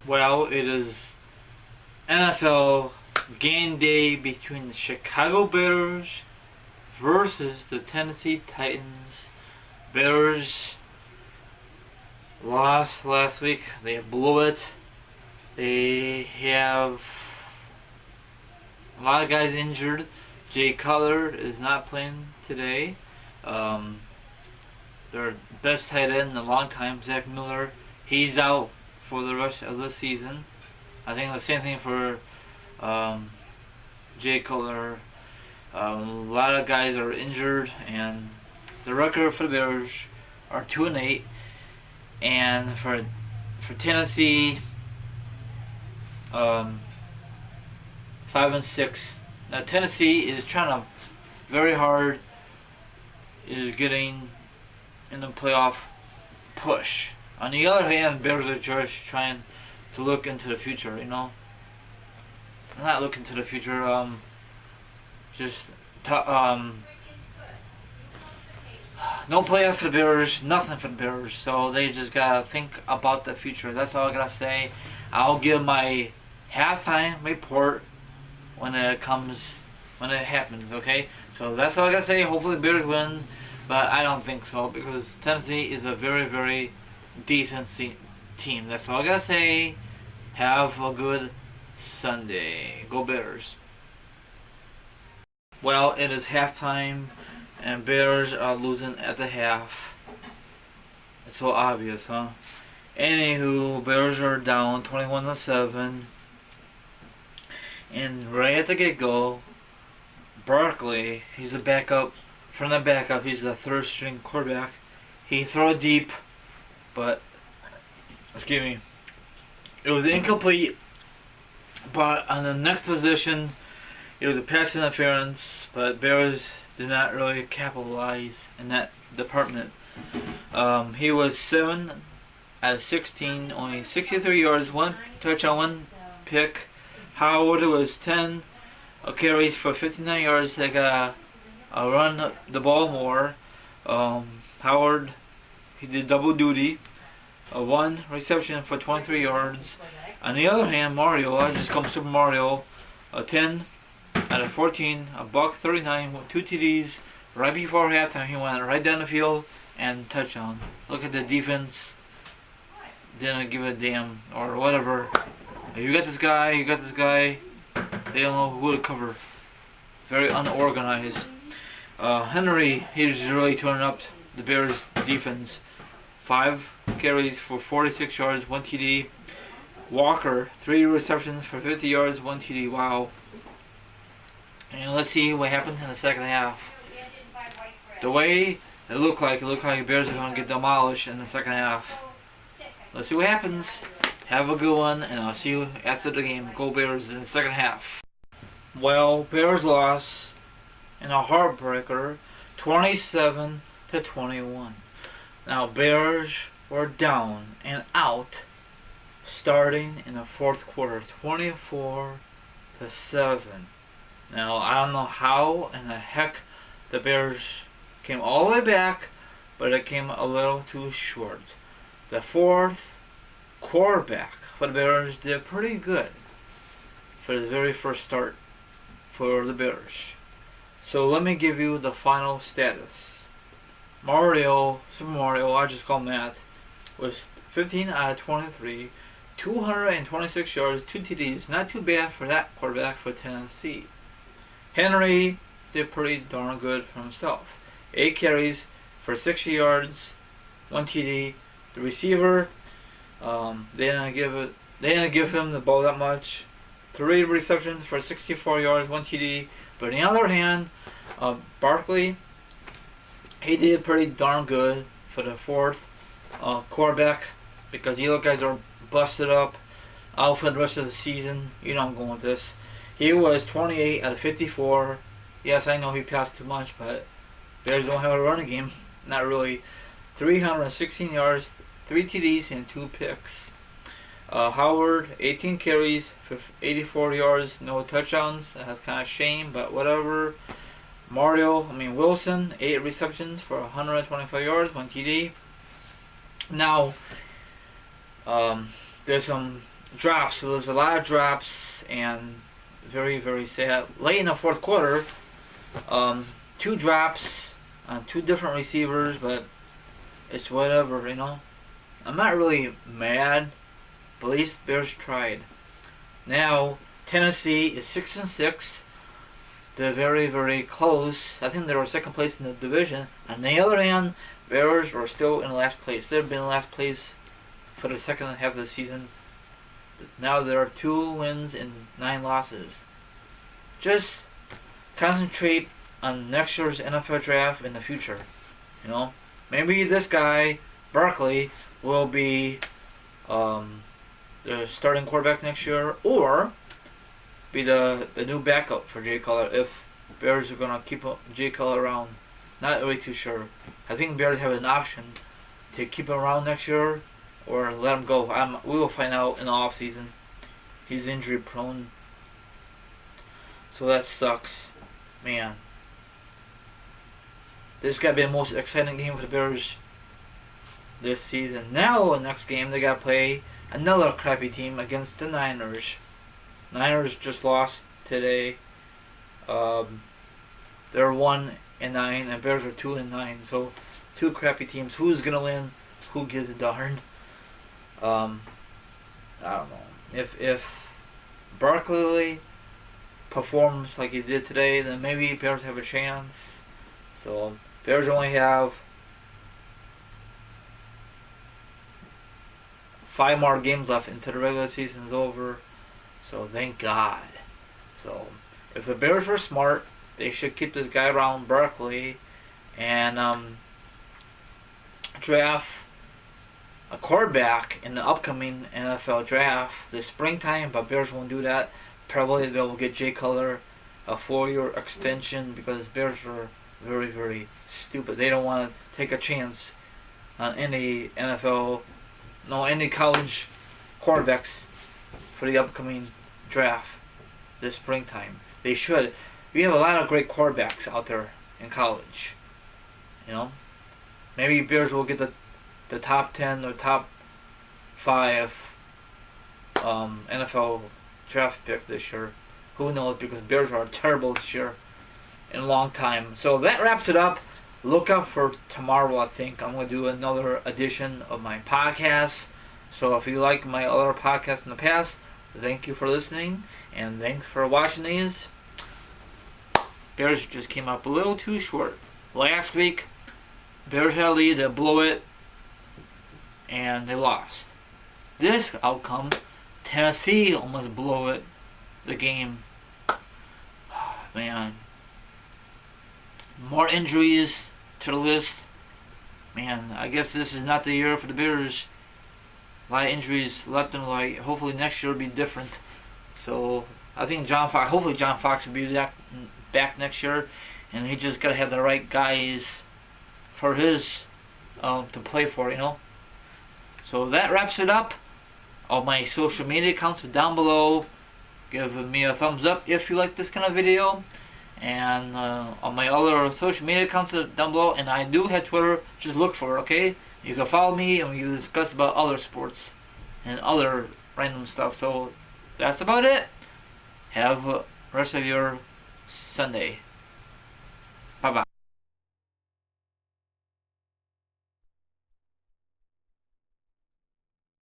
Well, it is NFL game day between the Chicago Bears versus the Tennessee Titans. Bears lost last week. They blew it. They have a lot of guys injured. Jay Cutler is not playing today. Their best tight end in a long time, Zach Miller, he's out for the rest of the season. I think the same thing for Jay Cutler. A lot of guys are injured, and the record for the Bears are 2-8, and for Tennessee, 5-6. Now Tennessee is trying to very hard, is getting in the playoff push. On the other hand, Bears are just trying to look into the future, you know. Not look into the future, no playoff for the Bears, nothing for the Bears, so they just gotta think about the future. That's all I gotta say. I'll give my halftime report when it happens, okay? So that's all I gotta say. Hopefully the Bears win, but I don't think so, because Tennessee is a very, very decent team. That's all I gotta say. Have a good Sunday. Go Bears. Well, it is halftime, and Bears are losing at the half. It's so obvious, huh? Anywho, Bears are down 21-7. And right at the get-go, Barkley, he's the backup. From the backup, he's the third string quarterback. He threw it deep, but excuse me, it was incomplete. But on the next position, it was a pass interference. But Bears did not really capitalize in that department. He was 7 out of 16, only 63 yards, 1 touchdown, 1 pick. Howard was 10 carries for 59 yards. They got run the ball more. Howard, he did double duty. 1 reception for 23 yards. On the other hand, Mario, I just call him Super Mario, 10 out of 14, $139 with 2 TDs. Right before halftime, he went right down the field and touchdown. Look at the defense. Didn't give a damn or whatever. If you got this guy, you got this guy. They don't know who to cover. Very unorganized. Henry, he's really turning up the Bears defense. 5 carries for 46 yards, 1 TD. Walker, 3 receptions for 50 yards, 1 TD. Wow. And let's see what happens in the second half. The way it looked like the Bears are going to get demolished in the second half. Let's see what happens. Have a good one, and I'll see you after the game. Go Bears in the second half. Well, Bears lost in a heartbreaker, 27-21. Now, Bears were down and out starting in the fourth quarter, 24-7. Now, I don't know how in the heck the Bears came all the way back, but it came a little too short. The fourth quarterback for the Bears did pretty good for the very first start for the Bears. So let me give you the final status. Mario, Super Mario, I just call him that, was 15 out of 23, 226 yards, 2 TDs. Not too bad for that quarterback for Tennessee. Henry did pretty darn good for himself. 8 carries for 60 yards, 1 TD. The receiver, they didn't give him the ball that much. 3 receptions for 64 yards, 1 TD. But on the other hand, Barkley, he did pretty darn good for the fourth quarterback, because the other guys are busted up out for the rest of the season. You know I'm going with this. He was 28 out of 54. Yes, I know he passed too much, but Bears don't have a running game. Not really. 316 yards, 3 TDs, and 2 picks. Howard, 18 carries for 84 yards, no touchdowns. That's kind of a shame, but whatever. Wilson, 8 receptions for 125 yards, 1 TD. Now, there's some drops. So there's a lot of drops, and very, very sad. Late in the fourth quarter, 2 drops on 2 different receivers, but it's whatever, you know. I'm not really mad, but at least Bears tried. Now Tennessee is 6-6. They're very, very close. I think they were second place in the division. On the other hand, Bears were still in last place. They've been in last place for the second half of the season. Now there are 2 wins and 9 losses. Just concentrate on next year's NFL draft in the future. You know, maybe this guy Barkley will be the starting quarterback next year, or be the new backup for Jay Cutler if Bears are gonna keep Jay Cutler around. Not really too sure. I think Bears have an option to keep him around next year or let him go. We will find out in the off season. He's injury prone, so that sucks, man. This got to be the most exciting game for the Bears this season. Now, the next game they got to play another crappy team against the Niners. Niners just lost today. They're 1-9, and Bears are 2-9. So 2 crappy teams. Who's gonna win? Who gives a darn? I don't know. If Barkley performs like he did today, then maybe Bears have a chance. So Bears only have 5 more games left until the regular season's over. So thank God. So if the Bears were smart, they should keep this guy around, Barkley, and draft a quarterback in the upcoming NFL draft this springtime. But Bears won't do that. Probably they'll get Jay Cutler a 4-year extension because Bears are very, very stupid. They don't want to take a chance on any any college quarterbacks for the upcoming draft this springtime. They should. We have a lot of great quarterbacks out there in college. You know, maybe Bears will get the top 10 or top 5 NFL draft pick this year. Who knows? Because Bears are terrible this year in a long time. So that wraps it up. Look out for tomorrow. I think I'm going to do another edition of my podcast. So if you like my other podcasts in the past, thank you for listening, and thanks for watching these. Bears just came up a little too short. Last week, Bears had a lead, they blew it, and they lost. This outcome, Tennessee almost blew it, the game. Man. More injuries to the list. Man, I guess this is not the year for the Bears. A lot of injuries left and right. Hopefully next year will be different. So I think hopefully John Fox will be back next year, and he just gotta have the right guys for his to play for, you know. So that wraps it up. All my social media accounts are down below. Give me a thumbs up if you like this kind of video. And on my other social media accounts are down below, and I do have Twitter. Just look for it, okay? You can follow me, and we can discuss about other sports and other random stuff. So that's about it. Have the rest of your Sunday.